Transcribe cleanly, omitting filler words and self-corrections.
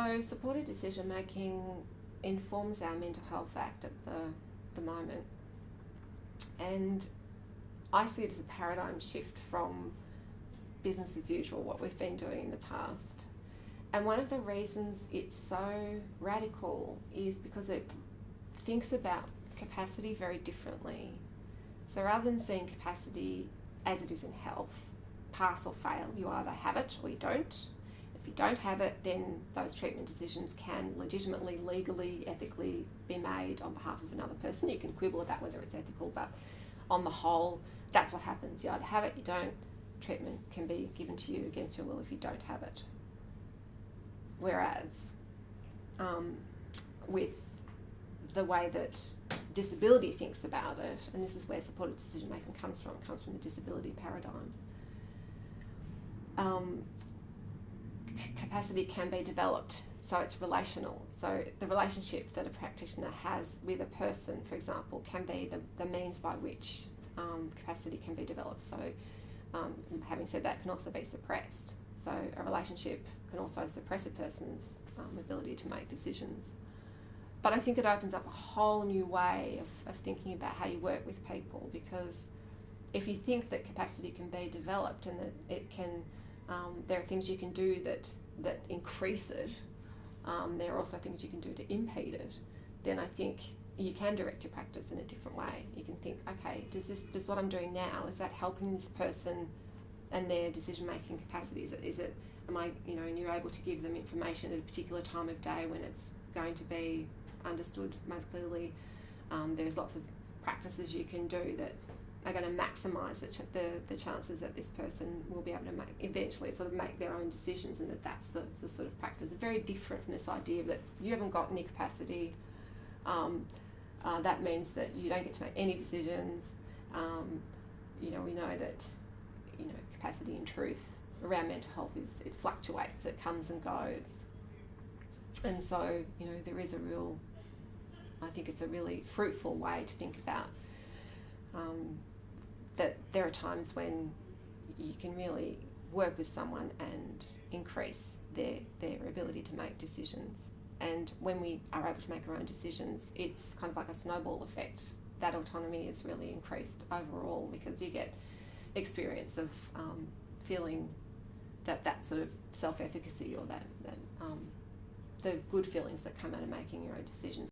So supported decision making informs our mental health act at the moment, and I see it as a paradigm shift from business as usual, what we've been doing in the past. And one of the reasons it's so radical is because it thinks about capacity very differently. So rather than seeing capacity as it is in health, pass or fail, you either have it or you don't. If you don't have it, then those treatment decisions can legitimately, legally, ethically be made on behalf of another person. You can quibble about whether it's ethical, but on the whole, that's what happens. You either have it, you don't. Treatment can be given to you against your will if you don't have it. Whereas with the way that disability thinks about it, and this is where supported decision making comes from the disability paradigm, capacity can be developed, so it's relational. So the relationship that a practitioner has with a person, for example, can be the means by which capacity can be developed. So having said that, can also be suppressed. So a relationship can also suppress a person's ability to make decisions. But I think it opens up a whole new way of thinking about how you work with people, because if you think that capacity can be developed and that it can, there are things you can do that increase it, there are also things you can do to impede it, then I think you can direct your practice in a different way. You can think, okay, does what I'm doing now, is that helping this person and their decision-making capacity? And you're able to give them information at a particular time of day when it's going to be understood most clearly. There's lots of practices you can do that are going to maximise the chances that this person will be able to eventually make their own decisions, and that's the sort of practice. It's very different from this idea that you haven't got any capacity. That means that you don't get to make any decisions. We know that capacity in truth around mental health it fluctuates, it comes and goes, and so there is I think it's a really fruitful way to think about that there are times when you can really work with someone and increase their ability to make decisions. And when we are able to make our own decisions, it's kind of like a snowball effect. That autonomy is really increased overall, because you get experience of feeling that sort of self-efficacy, or that the good feelings that come out of making your own decisions.